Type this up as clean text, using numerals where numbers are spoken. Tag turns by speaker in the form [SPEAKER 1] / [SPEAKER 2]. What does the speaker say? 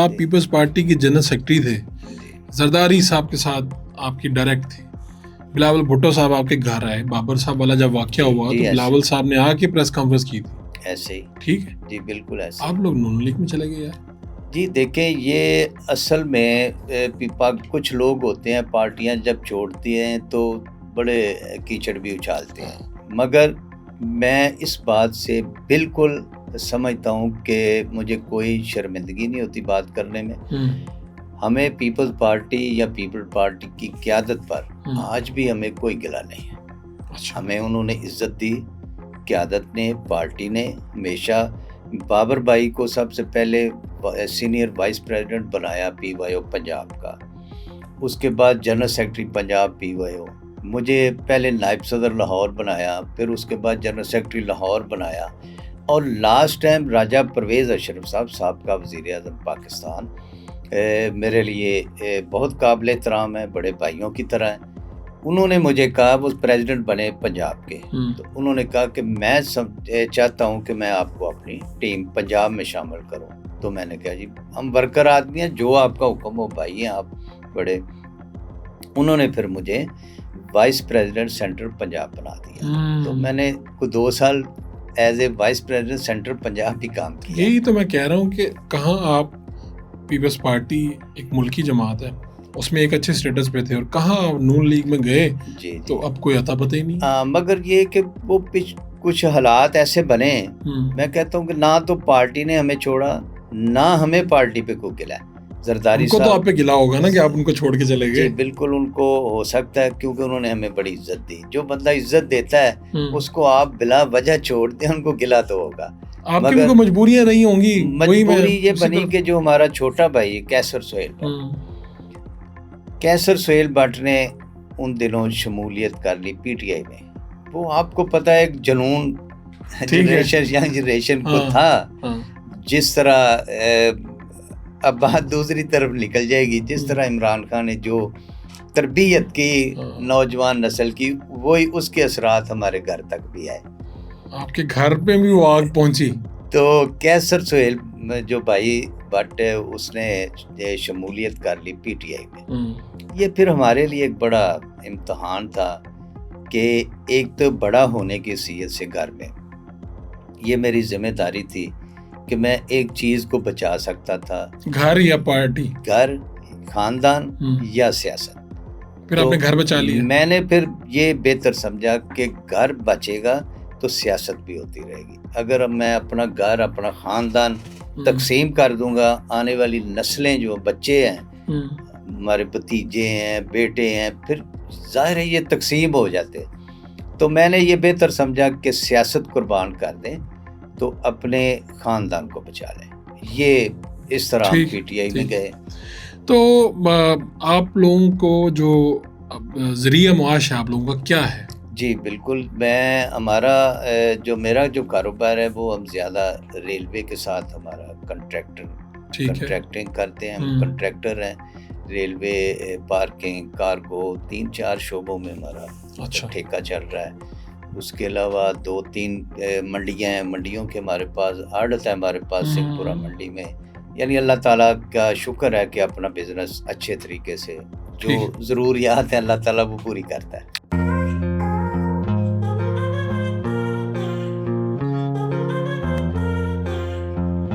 [SPEAKER 1] آپ Peoples party کے general secretary تھے,
[SPEAKER 2] جی
[SPEAKER 1] زرداری صاحب کے ساتھ آپ کی ڈائریکٹ تھی, بلاول بھٹو صاحب آپ کے گھر آئے, بابر صاحب والا جب واقعہ ہوا تو بلاول صاحب نے آ کے پریس کانفرنس کی تھی,
[SPEAKER 2] ایسے ہی,
[SPEAKER 1] ٹھیک ہے,
[SPEAKER 2] جی بالکل ایسے.
[SPEAKER 1] آپ لوگ نون لیگ میں چلے گئے یار.
[SPEAKER 2] جی دیکھیں, یہ اصل میں کچھ لوگ ہوتے ہیں پارٹیاں جب چھوڑتی ہیں تو بڑے کیچڑ بھی اچھالتے ہیں, مگر میں اس بات سے بالکل سمجھتا ہوں کہ مجھے کوئی شرمندگی نہیں ہوتی بات کرنے میں. ہمیں پیپلز پارٹی یا پیپل پارٹی کی قیادت پر آج بھی ہمیں کوئی گلہ نہیں ہے. ہمیں انہوں نے عزت دی, قیادت نے, پارٹی نے ہمیشہ. بابر بھائی کو سب سے پہلے سینئر وائس پریزیڈنٹ بنایا پی وائی او پنجاب کا, اس کے بعد جنرل سیکرٹری پنجاب پی وائی او, مجھے پہلے نائب صدر لاہور بنایا, پھر اس کے بعد جنرل سیکرٹری لاہور بنایا, اور لاسٹ ٹائم راجہ پرویز اشرف صاحب سابقہ وزیر اعظم پاکستان میرے لیے بہت قابل احترام ہے, بڑے بھائیوں کی طرح ہیں. انہوں نے مجھے کہا, وہ پریزیڈنٹ بنے پنجاب کے, تو انہوں نے کہا کہ میں چاہتا ہوں کہ میں آپ کو اپنی ٹیم پنجاب میں شامل کروں. تو میں نے کہا جی ہم ورکر آدمی ہیں, جو آپ کا حکم ہو بھائی ہیں آپ بڑے. انہوں نے پھر مجھے وائس پریزیڈنٹ سینٹرل پنجاب بنا دیا, تو میں نے 2 سال as a vice president central Punjab بھی کام کیا.
[SPEAKER 1] یہی تو میں کہہ رہا ہوں کہ کہاں آپ پیپلز پارٹی ایک ملکی جماعت ہے, اس میں ایک اچھے سٹیٹس پہ تھے, اور کہاں نون لیگ میں گئے
[SPEAKER 2] جی
[SPEAKER 1] تو اب کوئی عطا پتہ ہی نہیں.
[SPEAKER 2] مگر یہ کہ وہ کچھ حالات ایسے بنے, میں کہتا ہوں کہ نہ تو پارٹی نے ہمیں چھوڑا, نہ ہمیں پارٹی پہ کوئی گلا ہے. زرداری
[SPEAKER 1] صاحب کو تو آپ پہ گلا ہوگا نا کہ آپ ان کو چھوڑ کے چلے گئے.
[SPEAKER 2] جی بالکل, ان کو ہو سکتا ہے کیونکہ انہوں نے ہمیں بڑی عزت دی. جو بندہ عزت دیتا ہے اس کو آپ بلا وجہ چھوڑ دیں, ان کو گلا تو ہوگا.
[SPEAKER 1] آپ کی ان کو مجبوریاں رہی ہوں گی.
[SPEAKER 2] مجبوری یہ بنی کہ جو ہمارا چھوٹا بھائی کیسر سہیل بٹ نے ان دنوں شمولیت کر لی پی ٹی آئی میں. وہ آپ کو پتہ ہے ایک جنون جنریشن کو تھا, جس طرح اب بات دوسری طرف نکل جائے گی, جس طرح عمران خان نے جو تربیت کی نوجوان نسل کی, وہی اس کے اثرات ہمارے گھر تک بھی آئے.
[SPEAKER 1] آپ کے گھر پہ بھی وہ آگ پہنچی.
[SPEAKER 2] تو کیسر سہیل جو بھائی بٹ ہے, اس نے شمولیت کر لی پی ٹی آئی میں. یہ پھر ہمارے لیے ایک بڑا امتحان تھا کہ ایک تو بڑا ہونے کی حیثیت سے گھر میں یہ میری ذمہ داری تھی کہ میں ایک چیز کو بچا سکتا تھا, گھر
[SPEAKER 1] یا پارٹی,
[SPEAKER 2] گھر, خاندان یا سیاست.
[SPEAKER 1] پھر آپ نے گھر بچا لیا.
[SPEAKER 2] میں نے پھر یہ بہتر سمجھا کہ گھر بچے گا تو سیاست بھی ہوتی رہے گی. اگر میں اپنا گھر, اپنا خاندان تقسیم کر دوں گا, آنے والی نسلیں جو بچے ہیں, ہمارے بھتیجے ہیں, بیٹے ہیں, پھر ظاہر ہے یہ تقسیم ہو جاتے. تو میں نے یہ بہتر سمجھا کہ سیاست قربان کر دیں تو اپنے خاندان کو بچا لیں. یہ اس طرح ہم پی ٹی آئی میں گئے.
[SPEAKER 1] تو آپ لوگوں کو جو ذریعہ معاش ہے آپ لوگوں کا کیا ہے؟
[SPEAKER 2] جی بالکل, میرا جو کاروبار ہے وہ ہم زیادہ ریلوے کے ساتھ ہمارا کنٹریکٹنگ کرتے ہیں. ہم کنٹریکٹر ہیں, ریلوے, پارکنگ, کارگو, 3-4 شعبوں میں ہمارا ٹھیکہ چل رہا ہے. اس کے علاوہ 2-3 منڈیاں ہیں, منڈیوں کے ہمارے پاس آڑت ہے ہمارے پاس سنگھ پورہ منڈی میں. یعنی اللہ تعالیٰ کا شکر ہے کہ اپنا بزنس اچھے طریقے سے جو ضروریات ہیں اللہ تعالیٰ وہ پوری کرتا ہے.